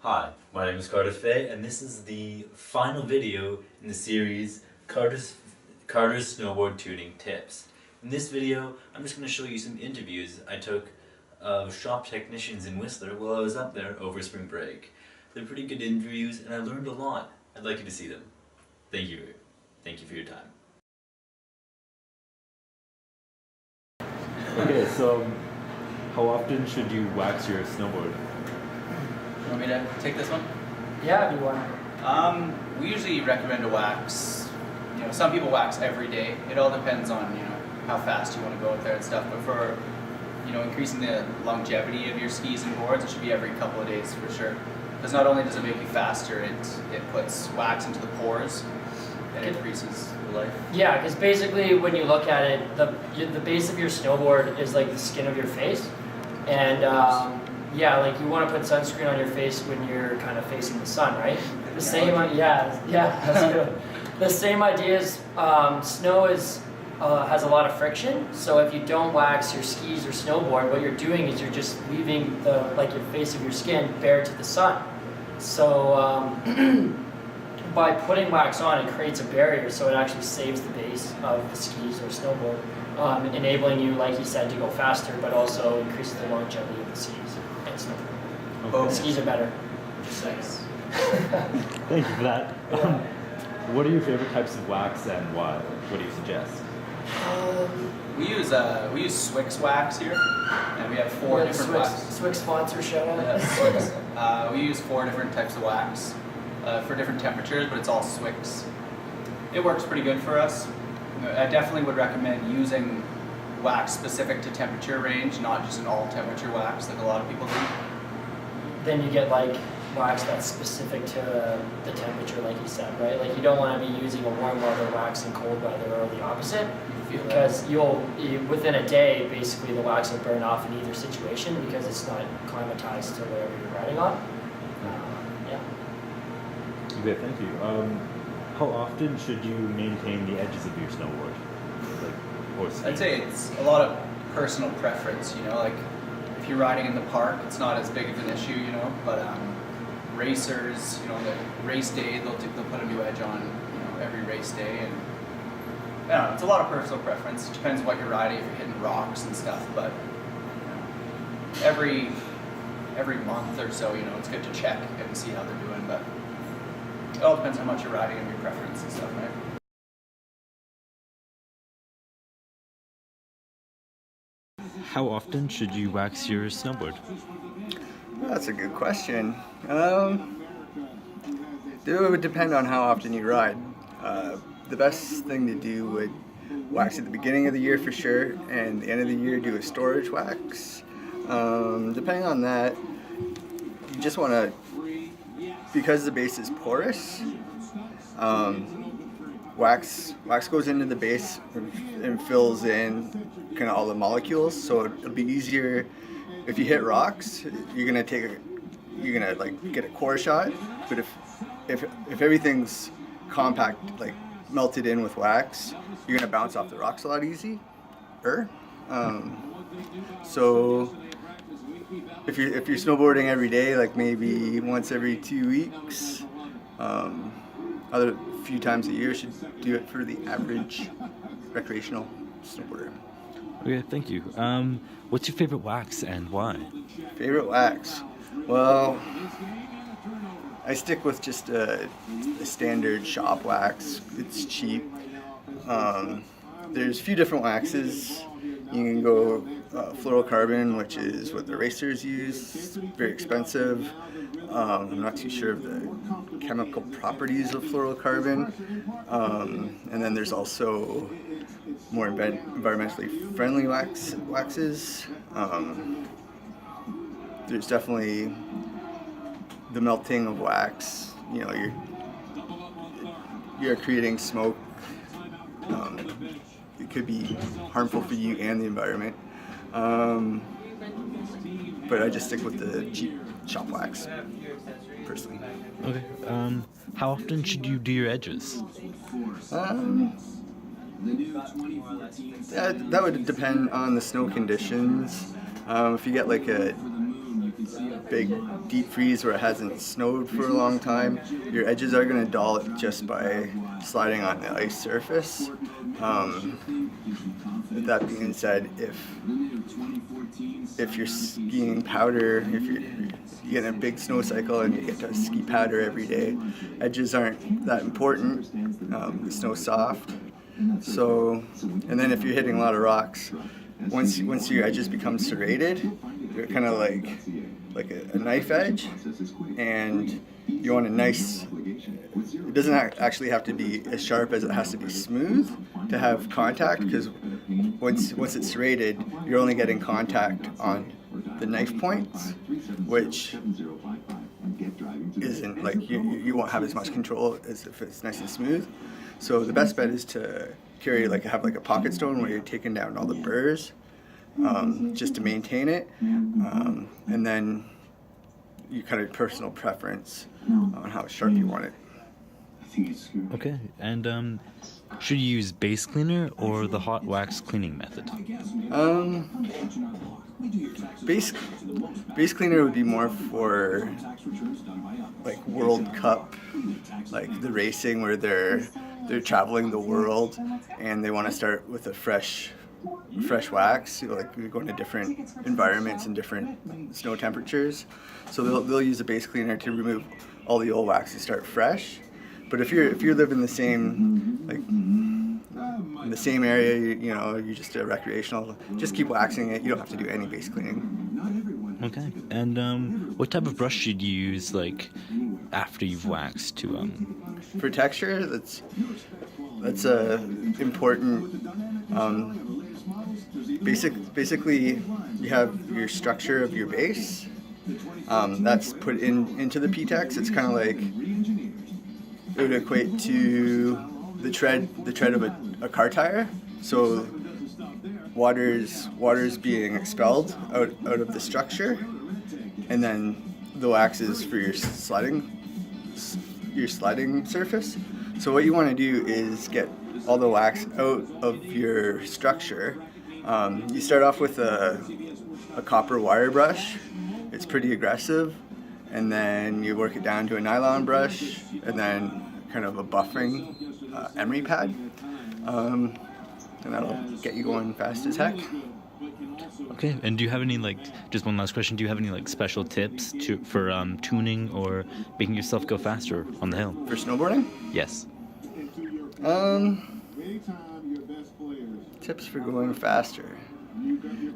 Hi, my name is Carter Fay, and this is the final video in the series Carter's Snowboard Tuning Tips. In this video, I'm just going to show you some interviews I took of shop technicians in Whistler while I was up there over spring break. They're pretty good interviews, and I learned a lot. I'd like you to see them. Thank you. Thank you for your time. Okay, so how often should you wax your snowboard? You want me to take this one? Yeah, if you want. We usually recommend a wax. You know, some people wax every day. It all depends on, you know, how fast you want to go out there and stuff. But for, you know, increasing the longevity of your skis and boards, it should be every couple of days for sure. Because not only does it make you faster, it puts wax into the pores and increases the life. Yeah, because basically when you look at it, the base of your snowboard is like the skin of your face, and yeah, like you want to put sunscreen on your face when you're kind of facing the sun, right? The same, yeah, that's good. The same idea is snow has a lot of friction, so if you don't wax your skis or snowboard, what you're doing is you're just leaving your face of your skin bare to the sun. So by putting wax on, it creates a barrier, so it actually saves the base of the skis or snowboard, enabling you, like you said, to go faster, but also increases the longevity of the skis and snowboard. Okay. The skis are better. Just nice. Thank you for that. What are your favorite types of wax and why? What do you suggest? We use Swix wax here, and we have four different waxes. Swix sponsor show. Yeah, Swix. We use 4 different types of wax for different temperatures, but it's all Swix. It works pretty good for us. I definitely would recommend using wax specific to temperature range, not just an all temperature wax like a lot of people do. Then you get like wax that's specific to the temperature, like you said, right? Like you don't want to be using a warm weather wax in cold weather, or the opposite, because within a day, basically the wax will burn off in either situation because it's not climatized to wherever you're riding on. Yeah. Okay, thank you. How often should you maintain the edges of your snowboard? Or ski? I'd say it's a lot of personal preference, you know, like if you're riding in the park, it's not as big of an issue, you know, but racers, you know, the race day, they'll put a new edge on, you know, every race day, and I don't know, it's a lot of personal preference. It depends what you're riding, if you're hitting rocks and stuff, but you know, every month or so, you know, it's good to check and see how they're doing, but it all depends on how much you're riding and your preference and stuff, right? How often should you wax your snowboard? That's a good question. It would depend on how often you ride. The best thing to do would wax at the beginning of the year for sure, and the end of the year do a storage wax. Depending on that, you just want to, because the base is porous, wax goes into the base and fills in kind of all the molecules, so it'll be easier if you hit rocks. You're gonna like get a core shot, but if everything's compact, like melted in with wax, you're gonna bounce off the rocks a lot easier. So if you're snowboarding every day, like maybe once every 2 weeks, other few times a year should do it for the average recreational snowboarder. Okay, thank you. What's your favorite wax and why? Favorite wax? Well, I stick with just a standard shop wax. It's cheap. There's a few different waxes. You can go fluorocarbon, which is what the racers use. It's very expensive. I'm not too sure of the chemical properties of fluorocarbon. And then there's also more environmentally friendly waxes. There's definitely the melting of wax. You know, you're creating smoke. It could be harmful for you and the environment. But I just stick with the cheap shop wax, personally. Okay. How often should you do your edges? That would depend on the snow conditions. If you get like a big deep freeze where it hasn't snowed for a long time, your edges are going to dull just by sliding on the ice surface. With that being said, if you're skiing powder, if you get in a big snow cycle and you get to ski powder every day, edges aren't that important. The snow's soft. So, and then if you're hitting a lot of rocks, once your edges become serrated, they're kind of like a knife edge, and you want a nice. It doesn't actually have to be as sharp as it has to be smooth to have contact, because once it's serrated, you're only getting contact on the knife points, which isn't like you won't have as much control as if it's nice and smooth. So the best bet is to have a pocket stone where you're taking down all the burrs, just to maintain it, and then you kind of personal preference on how sharp you want it. Okay, and should you use base cleaner or the hot wax cleaning method? Base cleaner would be more for like World Cup, like the racing where they're traveling the world and they want to start with a fresh wax. Like you're going to different environments and different snow temperatures, so they'll use a base cleaner to remove all the old wax and start fresh. But if you live in the same in the same area, you're just a recreational, just keep waxing it. You don't have to do any base cleaning. Okay, and what type of brush should you use after you've waxed to For texture, that's important. Basically, you have your structure of your base. That's put into the PTEX. It's kind of like, it would equate to the tread of a car tire. So water's being expelled out of the structure, and then the wax is for your sliding surface. So what you want to do is get all the wax out of your structure. You start off with a copper wire brush. It's pretty aggressive, and then you work it down to a nylon brush, and then kind of a buffing emery pad, and that'll get you going fast as heck. Okay, and do you have any just one last question, do you have any special tips for tuning or making yourself go faster on the hill? For snowboarding? Yes. Tips for going faster.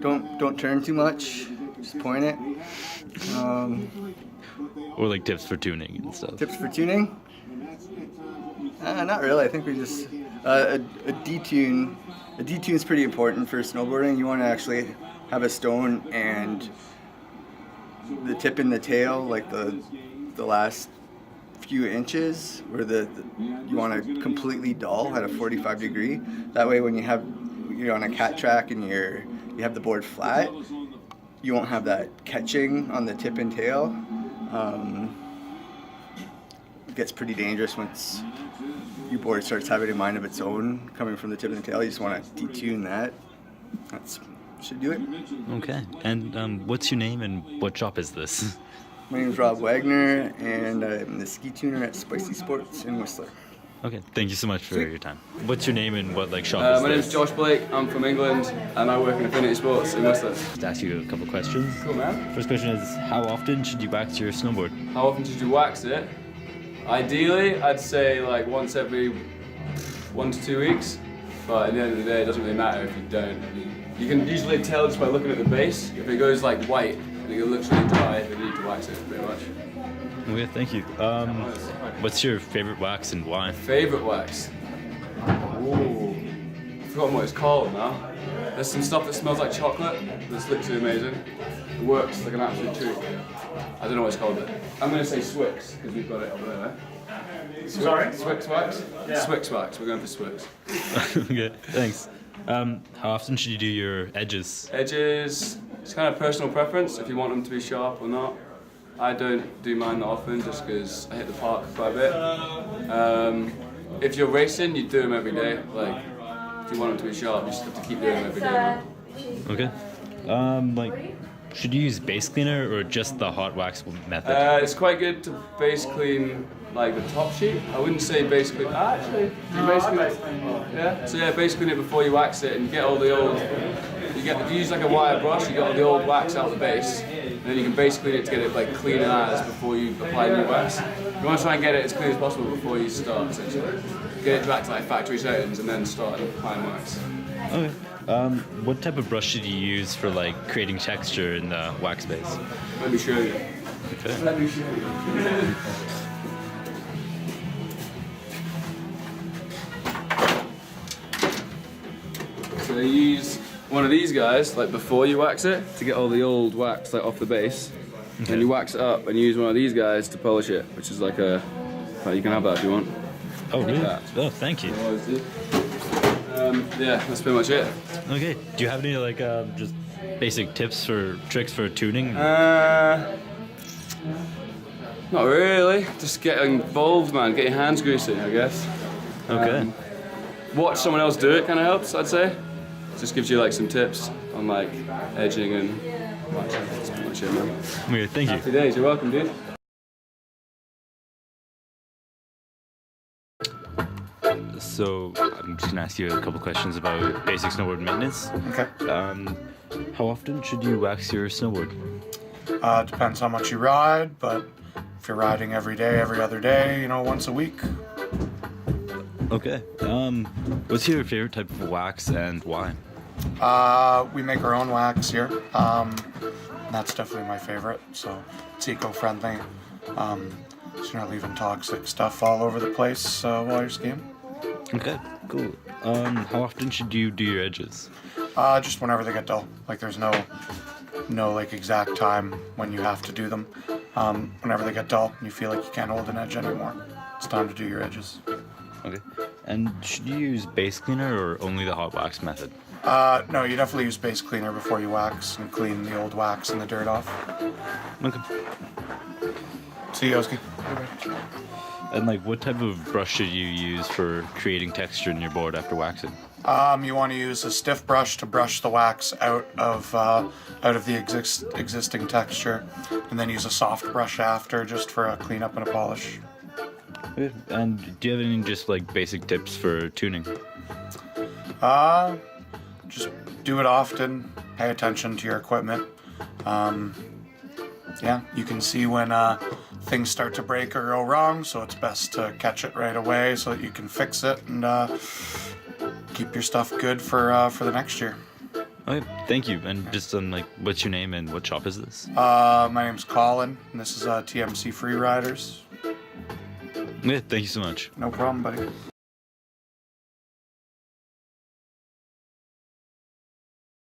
Don't turn too much, just point it. Or tips for tuning and stuff. Tips for tuning? Not really. I think we just a detune. A detune is pretty important for snowboarding. You want to actually have a stone and the tip in the tail, like the last few inches, where you want to completely dull at a 45 degree. That way, when you're on a cat track and you have the board flat, you won't have that catching on the tip and tail. It gets pretty dangerous once your board starts having a mind of its own coming from the tip and the tail. You just want to detune that. That should do it. Okay, and what's your name and what shop is this? My name is Rob Wagner, and I'm the ski tuner at Spicy Sports in Whistler. Okay, thank you so much for your time. What's your name and what shop is this? My name is Josh Blake. I'm from England, and I work in Affinity Sports in Whistler. Just ask you a couple questions. Cool, man. First question is, how often should you wax your snowboard? How often should you wax it? Ideally, I'd say once every 1 to 2 weeks, but at the end of the day, it doesn't really matter if you don't. You can usually tell just by looking at the base. If it goes white and it looks really dry, then you need to wax it pretty much. Okay, thank you. What's your favorite wax and why? Favorite wax? Ooh, I've forgotten what it's called now. There's some stuff that smells like chocolate. That's literally amazing. It works like an absolute treat. I don't know what it's called, but I'm going to say Swix, because we've got it over there. Sorry? Swix wax? Yeah. Swix wax. We're going for Swix. Okay, thanks. How often should you do your edges? Edges, it's kind of personal preference if you want them to be sharp or not. I don't do mine that often just because I hit the park quite a bit. If you're racing, you do them every day. If you want them to be sharp, you just have to keep doing them every day. Okay. Should you use base cleaner or just the hot wax method? It's quite good to base clean like the top sheet. I wouldn't say base clean. Actually, you base clean it. Yeah. So yeah, base clean it before you wax it, and you get all the old. If you use like a wire brush, you get all the old wax out of the base, and then you can base clean it to get it like clean as before you apply new wax. You want to try and get it as clean as possible before you start. Essentially, get it back to like factory settings, and then start applying wax. Okay. What type of brush should you use for like creating texture in the wax base? Let me show you. Okay. Let me show you. So you use one of these guys like before you wax it to get all the old wax like off the base. Okay. Then you wax it up and you use one of these guys to polish it, which is like a. Well, you can have that if you want. Oh really? That. Oh, thank you. Yeah, that's pretty much it. Okay. Do you have any like just basic tips or tricks for tuning? Not really. Just get involved, man. Get your hands greasy, I guess. Okay. Watch someone else do it kind of helps, I'd say. Just gives you like some tips on like edging and that's pretty much it, man. Okay, thank you. Happy days. You're welcome, dude. So I'm just gonna ask you a couple questions about basic snowboard maintenance. Okay. How often should you wax your snowboard? Depends how much you ride, but if you're riding every day, every other day, once a week. Okay. What's your favorite type of wax and why? We make our own wax here. That's definitely my favorite. So it's eco-friendly. So you're not leaving toxic stuff all over the place while you're skiing. Okay, cool. How often should you do your edges? Just whenever they get dull. Like there's no like exact time when you have to do them. Whenever they get dull and you feel like you can't hold an edge anymore, it's time to do your edges. Okay. And should you use base cleaner or only the hot wax method? No, you definitely use base cleaner before you wax and clean the old wax and the dirt off. Okay. See you, Oski. And like, what type of brush should you use for creating texture in your board after waxing? You want to use a stiff brush to brush the wax out of the existing texture, and then use a soft brush after just for a cleanup and a polish. Okay. And do you have any just like basic tips for tuning? Just do it often. Pay attention to your equipment. Yeah, you can see when things start to break or go wrong, so it's best to catch it right away so that you can fix it and keep your stuff good for the next year. Okay, thank you. And just like, what's your name and what shop is this? My name's Colin, and this is TMC Free Riders. Yeah, thank you so much. No problem, buddy.